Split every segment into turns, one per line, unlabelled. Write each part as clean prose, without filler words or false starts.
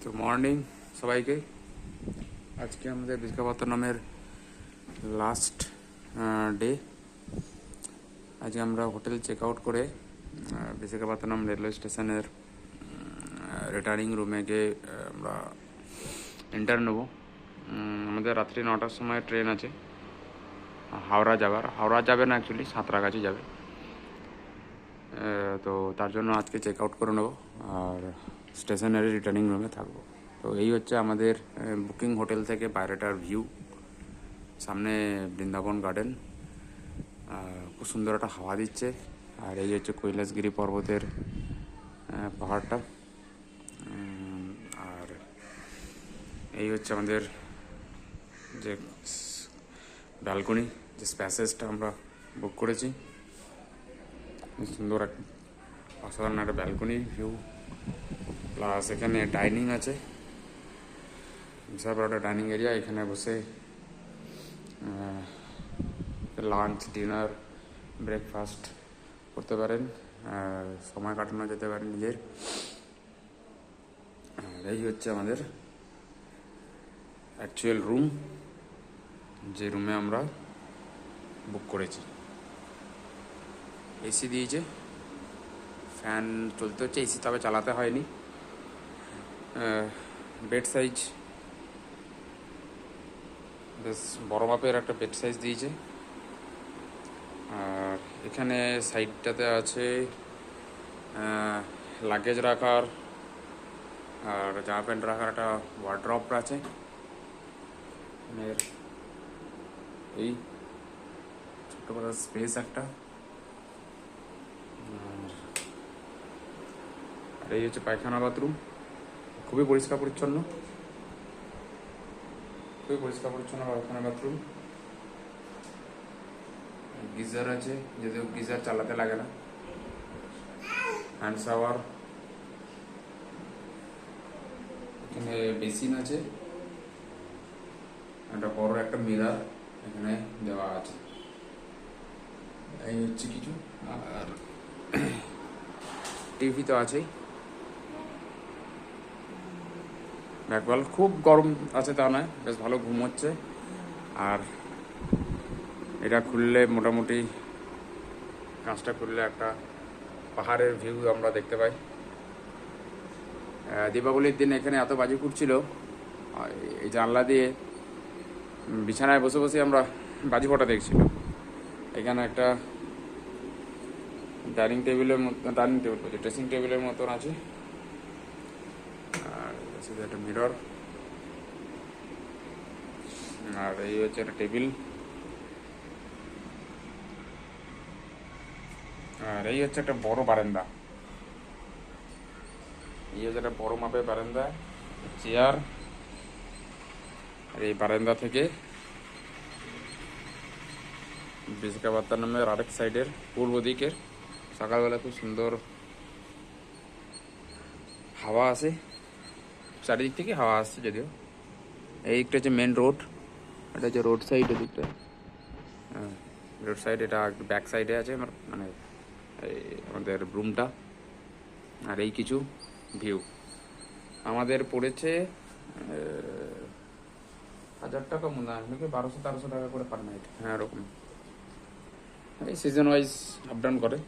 তো মর্নিং সবাইকে। আজকে আমাদের বিশাখাপত্তনমের লাস্ট ডে। আজকে আমরা হোটেল চেক আউট করে বিশাখাপত্তনম রেলওয়ে স্টেশনের রিটার্নিং রুমে গিয়ে আমরা এন্টার নেব। আমাদের রাত্রি 9টার সময় ট্রেন আছে হাওড়া যাবে না, অ্যাকচুয়ালি সাঁতরাগাছি যাবে। তো তার জন্য আজকে চেক আউট করে নেবো আর স্টেশনের রিটার্নিং রুমে থাকবো। তো এই হচ্ছে আমাদের বুকিং হোটেল থেকে বাইরেটার ভিউ। সামনে বৃন্দাবন গার্ডেন, খুব সুন্দর একটা হাওয়া দিচ্ছে। আর এই হচ্ছে কৈলাসগিরি পর্বতের পাহাড়টা। আর এই হচ্ছে আমাদের যে ব্যালকনি, যে স্প্যাসেসটা আমরা বুক করেছি। সুন্দর একটা অসাধারণ একটা ব্যালকনি ভিউ, প্লাস এখানে ডাইনিং আছে, বিশাল বড় একটা ডাইনিং এরিয়া। এখানে বসে লাঞ্চ, ডিনার, ব্রেকফাস্ট করতে পারেন, সময় কাটানো যেতে পারে নিজের। আর এই হচ্ছে আমাদের অ্যাকচুয়াল রুম, যে রুমে আমরা বুক করেছি। এসি দিয়েছে, ফ্যান চলতে হচ্ছে, এসি তবে চালাতে হয়নি। বেড সাইজ বেশ বড় মাপের একটা বেড সাইজ দিয়েছে। আর এখানে সাইডটাতে আছে লাগেজ রাখার আর জামা প্যান্ট রাখার একটা ওয়ার্ড্রপ আছে। এই ছোট্ট করে স্পেস একটা। আর এই হচ্ছে পায়খানা বাথরুম, খুবই পরিষ্কার পরিচ্ছন্ন পায়খানা বাথরুম। গিজার আছে, যদিও গিজার চালাতে লাগে না। হ্যান্ড শাওয়ার, এখানে বেসিন আছে, একটা বড় একটা মিরার এখানে দেওয়া আছে। এই হচ্ছে কিছু। আর টিভি তো আছেই। ব্যাকওয়াল খুব গরম আছে তা নয়, বেশ ভালো ঘুম হচ্ছে। আর এটা খুললে মোটামুটি, কাঁচটা খুললে একটা পাহাড়ের ভিউ আমরা দেখতে পাই। দীপাবলির দিন এখানে এত বাজি ফুটছিল, এই জানলা দিয়ে বিছানায় বসে বসে আমরা বাজি ফোটা দেখছিলাম। এখানে একটা ড্রেসিং টেবিলের মতন আছে। আর একটা মিরর। আর এই হচ্ছে একটা টেবিল। আর এই হচ্ছে একটা বড় বারান্দা। এই হচ্ছে একটা বড় মাপের বারান্দা, চেয়ার। আর এই বারান্দা থেকে বিশাখাপত্তনমের আরেক সাইডের পূর্ব দিকের সকালবেলা খুব সুন্দর হাওয়া আসে, চারিদিক থেকে হাওয়া আসছে। যদিও এই দিকটা হচ্ছে মেন রোড, এটা হচ্ছে রোড সাইড। এদিকটা রোড সাইড, এটা ব্যাক সাইডে আছে আমার, মানে আমাদের রুমটা। আর এই কিছু ভিউ আমাদের পড়েছে 1000 টাকা মনে হয়, নাকি 1200-1300 টাকা করে পার নাইট। হ্যাঁ, এরকম। এই সিজন ওয়াইজ আপ ডাউন করে।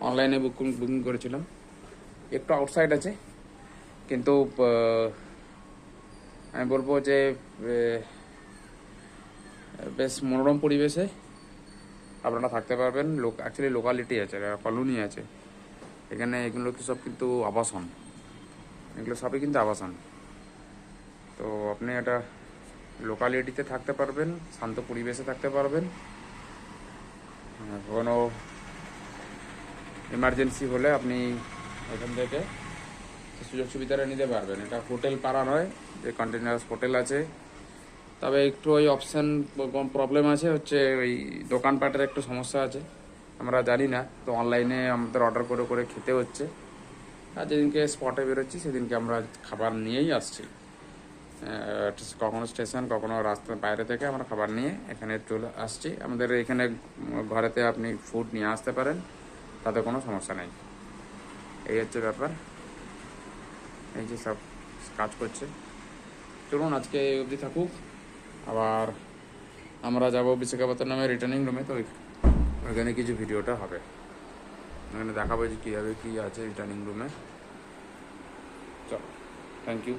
অনলাইনে বুকিং করেছিলাম। একটু আউটসাইড আছে, কিন্তু আমি বলবো যে বেশ মনোরম পরিবেশে আপনারা থাকতে পারবেন। অ্যাকচুয়ালি লোকালিটি আছে, কলোনি আছে এখানে। এগুলো তো সব কিন্তু আবাসন, এগুলো সবই কিন্তু আবাসন। তো আপনি একটা লোকালিটিতে থাকতে পারবেন, শান্ত পরিবেশে থাকতে পারবেন। কোনো এমার্জেন্সি হলে আপনি এখান থেকে সুযোগ সুবিধাটা নিতে পারবেন। এটা হোটেল পাড়া নয় যে কন্টিনিউয়াস হোটেল আছে। তবে একটু ওই অপশান প্রবলেম আছে, হচ্ছে ওই দোকানপাটের একটু সমস্যা আছে, আমরা জানি না। তো অনলাইনে আমাদের অর্ডার করে করে খেতে হচ্ছে। আর যেদিনকে স্পটে বেরোচ্ছি সেদিনকে আমরা খাবার নিয়েই আসছি। কখনো স্টেশন, কখনো রাস্তার বাইরে থেকে আমরা খাবার নিয়ে এখানে চলে আসছি। আমাদের এখানে ঘরেতে আপনি ফুড নিয়ে আসতে পারেন, তাতে কোনো সমস্যা নেই। এই হচ্ছে ব্যাপার। এই যে সব কাজ করছে। চলুন আজকে এই অবধি থাকুক, আবার আমরা যাব বিশাখাপত্তনমে রিটার্নিং রুমে, তো ওইখানে কিছু ভিডিওটা হবে, ওখানে দেখাবো যে কীভাবে কী আছে রিটার্নিং রুমে। চলো, থ্যাংক ইউ।